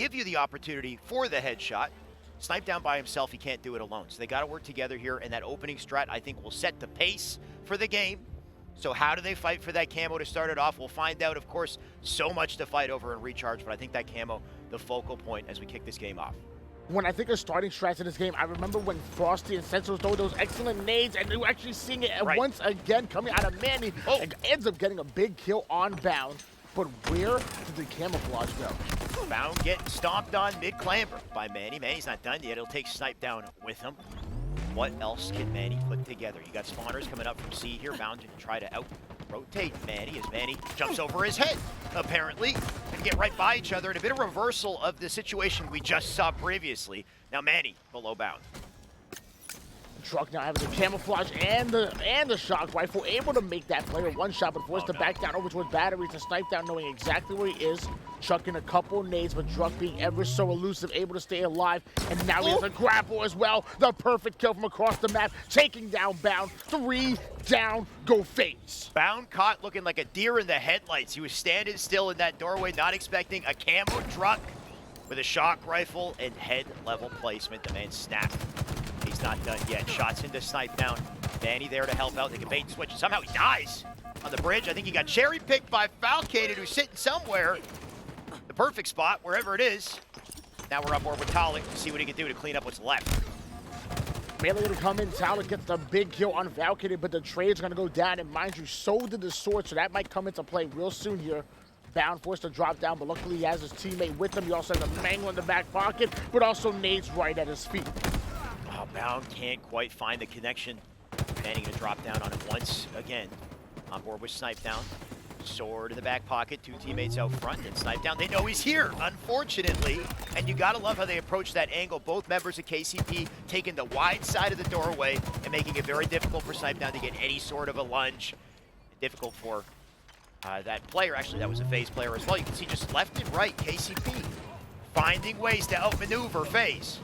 give you the opportunity for the headshot. Snipe down by himself, he can't do it alone. So they got to work together here, and that opening strat, I think, will set the pace for the game. So how do they fight for that camo to start it off? We'll find out, of course. So much to fight over in recharge, but I think that camo, the focal point as we kick this game off. When I think of starting strats in this game, I remember when Frosty and Senso throw those excellent nades, and you're actually seeing it once again coming out of Manny, and ends up getting a big kill on Bound. But where did the camouflage go? Bound getting stomped on mid-clamber by Manny. Manny's not done yet. He'll take Snipe down with him. What else can Manny put together? You got spawners coming up from C here. Bound to try to out-rotate Manny as Manny jumps over his head, apparently, and get right by each other. And a bit of reversal of the situation we just saw previously. Now Manny below Bound. Truck now having the camouflage and the shock rifle, able to make that player one shot, but forced to back down over towards batteries to Snipe down, knowing exactly where he is. Chucking a couple nades, but Druck being ever so elusive, able to stay alive. And now he has a grapple as well. The perfect kill from across the map, taking down Bound. 3 down, go Faze. Bound caught looking like a deer in the headlights. He was standing still in that doorway, not expecting a camo Druck with a shock rifle and head level placement. The man snapped. He's not done yet. Shots into Snipe down. Manny there to help out. They can bait and switch. Somehow he dies on the bridge. I think he got cherry picked by Falcated, who's sitting somewhere. The perfect spot, wherever it is. Now we're up board with Talik to see what he can do to clean up what's left. Melee to come in. Talik gets the big kill on Falcated, but the trade's going to go down. And mind you, so did the sword, so that might come into play real soon here. Bound forced to drop down, but luckily he has his teammate with him. He also has a mangle in the back pocket, but also nades right at his feet. Oh, Bound can't quite find the connection. Manning to drop down on him once again. On board with Snipe down. Sword in the back pocket, 2 teammates out front, and Snipe down. They know he's here, unfortunately. And you gotta love how they approach that angle. Both members of KCP taking the wide side of the doorway and making it very difficult for Snipe down to get any sort of a lunge. Difficult for that player, actually, that was a Faze player as well. You can see just left and right, KCP finding ways to outmaneuver Faze.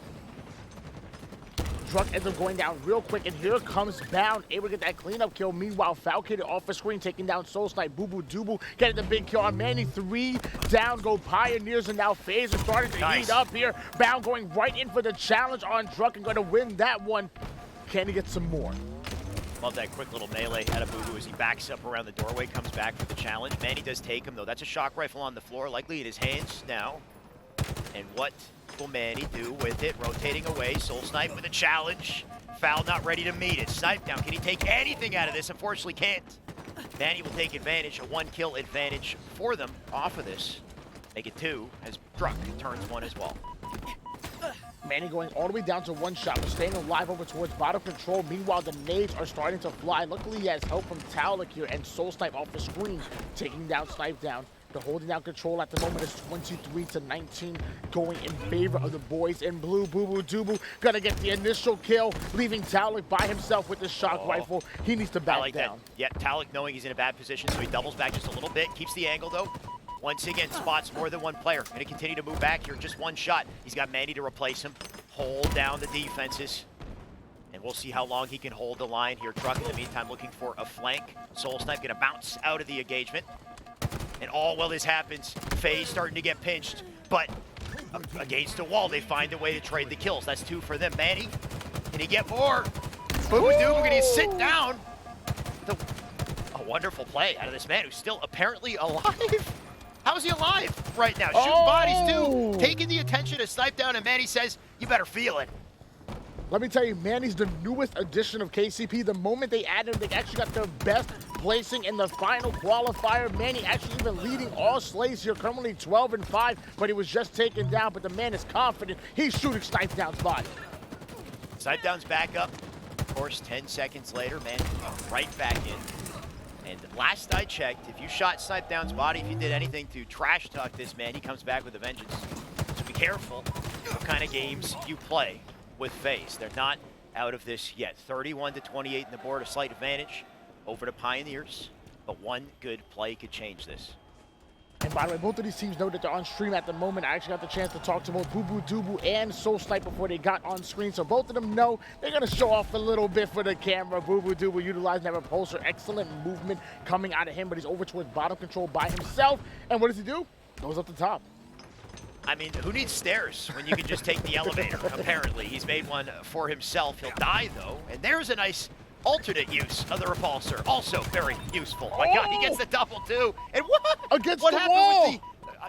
Druck ends up going down real quick, and here comes Bound, able to get that cleanup kill. Meanwhile, Falcated off the screen, taking down Soul Snipe. Boo Boo Dooble getting the big kill on Manny. 3 down, go Pioneers, and now Faze is starting to heat up here. Bound going right in for the challenge on Druck and going to win that one. Can he get some more? Love that quick little melee out of Boo Boo as he backs up around the doorway, comes back for the challenge. Manny does take him, though. That's a shock rifle on the floor, likely in his hands now. And what will Manny do with it? Rotating away. Soul Snipe with a challenge. Foul not ready to meet it. Snipe down. Can he take anything out of this? Unfortunately can't. Manny will take advantage. A 1-kill advantage for them off of this. Make it 2 as Druck turns 1 as well. Manny going all the way down to 1 shot, but staying alive over towards bottom control. Meanwhile, the nades are starting to fly. Luckily, he has help from Talik here, and Soul Snipe off the screen, taking down Snipe down. They're holding down control at the moment. It's 23-19, going in favor of the boys in blue. Boo Boo Dooble gonna get the initial kill, leaving Talik by himself with the shock rifle. He needs to back down. That. Yeah, Talik knowing he's in a bad position, so he doubles back just a little bit, keeps the angle though. Once again, spots more than 1 player. Gonna continue to move back here, just 1 shot. He's got Manny to replace him. Hold down the defenses. And we'll see how long he can hold the line here. Druck in the meantime looking for a flank. Soul Snipe gonna bounce out of the engagement. And all while this happens, Faze starting to get pinched, but against the wall, they find a way to trade the kills. That's 2 for them. Manny, can he get more? Boo Boo Dooble, can he sit down? A wonderful play out of this man who's still apparently alive. How is he alive right now? Shooting bodies too, taking the attention to Snipe down, and Manny says, you better feel it. Let me tell you, Manny's the newest addition of KCP. The moment they added him, they actually got their best placing in the final qualifier. Manny actually even leading all slays here, currently 12-5, but he was just taken down, but the man is confident. He's shooting Snipe down's body. Snipe down's back up. Of course, 10 seconds later, Manny right back in. And last I checked, if you shot Snipe down's body, if you did anything to trash talk this man, he comes back with a vengeance. So be careful what kind of games you play with Faze. They're not out of this yet. 31-28 in the board, a slight advantage over the Pioneers, but 1 good play could change this. And by the way, both of these teams know that they're on stream at the moment. I actually got the chance to talk to both Boo Boo Dooble and Soul Snipe before they got on screen, so both of them know they're gonna show off a little bit for the camera. Boo Boo Dooble utilizing that repulsor, excellent movement coming out of him, but he's over towards bottom control by himself. And what does he do? Goes up the top. I mean, who needs stairs when you can just take the elevator? Apparently, he's made one for himself. He'll die, though. And there's a nice alternate use of the repulsor. Also very useful. Oh my God, he gets the double, too. And what? Against what the happened wall. with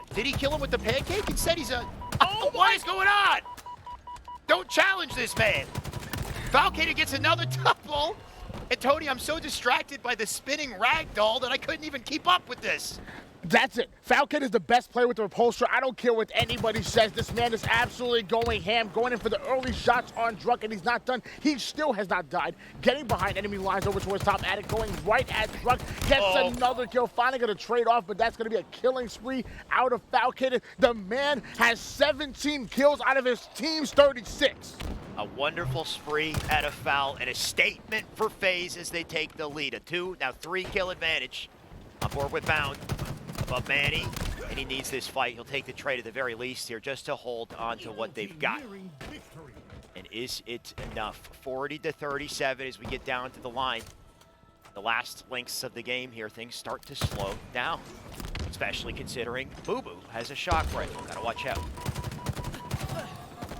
the... did he kill him with the pancake? Instead, he's a... Oh, what is going on? Don't challenge this man. Falcated gets another double. And Tony, I'm so distracted by the spinning ragdoll that I couldn't even keep up with this. That's it. Falcated is the best player with the repulsor. I don't care what anybody says. This man is absolutely going ham, going in for the early shots on Druk, and he's not done. He still has not died. Getting behind enemy lines over towards top attic, going right at Druk. Gets another kill. Finally going to trade off, but that's going to be a killing spree out of Falcated. The man has 17 kills out of his team's 36. A wonderful spree out of Fal, and a statement for Faze as they take the lead. A 2, now 3 kill advantage. On board with Bound. Above Manny, and he needs this fight. He'll take the trade at the very least here just to hold on to what they've got. And is it enough? 40-37 as we get down to the line. The last links of the game here, things start to slow down, especially considering Boo Boo has a shock rifle. Gotta watch out.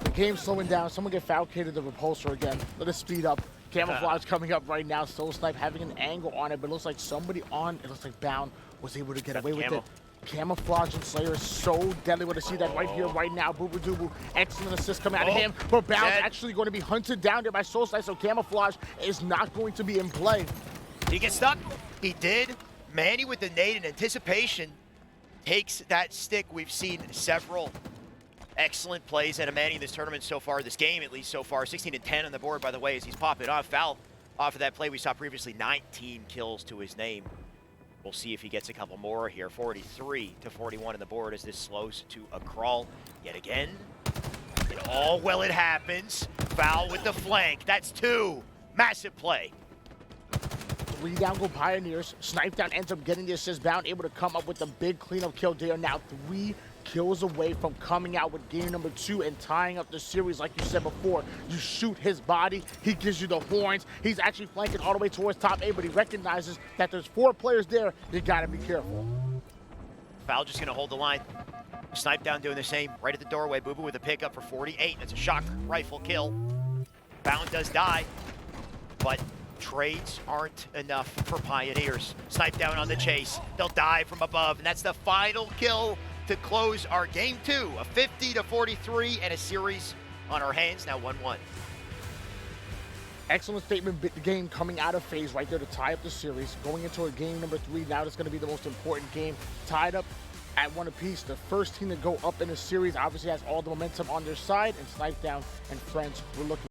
The game's slowing down. Someone get Falcated the repulsor again. Let us speed up. Camouflage coming up right now. Soul Snipe having an angle on it, but it looks like somebody on, it looks like Bound was able to get away with it. Camouflage and Slayer is so deadly. We're going to see that right here, right now. Boo Boo Doo Boo, excellent assist coming out of him, but Bound's actually going to be hunted down there by Soul Snipe, so Camouflage is not going to be in play. Did he get stuck? He did. Manny with the nade in anticipation takes that stick. We've seen several excellent plays out of Manny in this tournament so far, this game at least so far. 16-10 on the board, by the way, as he's popping off. Foul off of that play we saw previously, 19 kills to his name. We'll see if he gets a couple more here. 43-41 on the board as this slows to a crawl yet again. And all well it happens. Foul with the flank. That's 2. Massive play. 3 down go Pioneers. Snipe Down ends up getting the assist. Bound able to come up with a big cleanup kill. They are now 3 kills away from coming out with game number 2 and tying up the series. Like you said before, you shoot his body, he gives you the horns. He's actually flanking all the way towards top A, but he recognizes that there's 4 players there. You gotta be careful. Foul just gonna hold the line. Snipe Down doing the same right at the doorway. Boo Boo with a pickup for 48. That's a shock rifle kill. Bound does die, but trades aren't enough for Pioneers. Snipe Down on the chase. They'll die from above, and that's the final kill to close our game 2, a 50-43 and a series on our hands, now 1-1. Excellent statement game coming out of Faze right there to tie up the series. Going into a game number 3, now it's going to be the most important game. Tied up at 1 apiece. The first team to go up in the series obviously has all the momentum on their side, and Snipe Down and friends were looking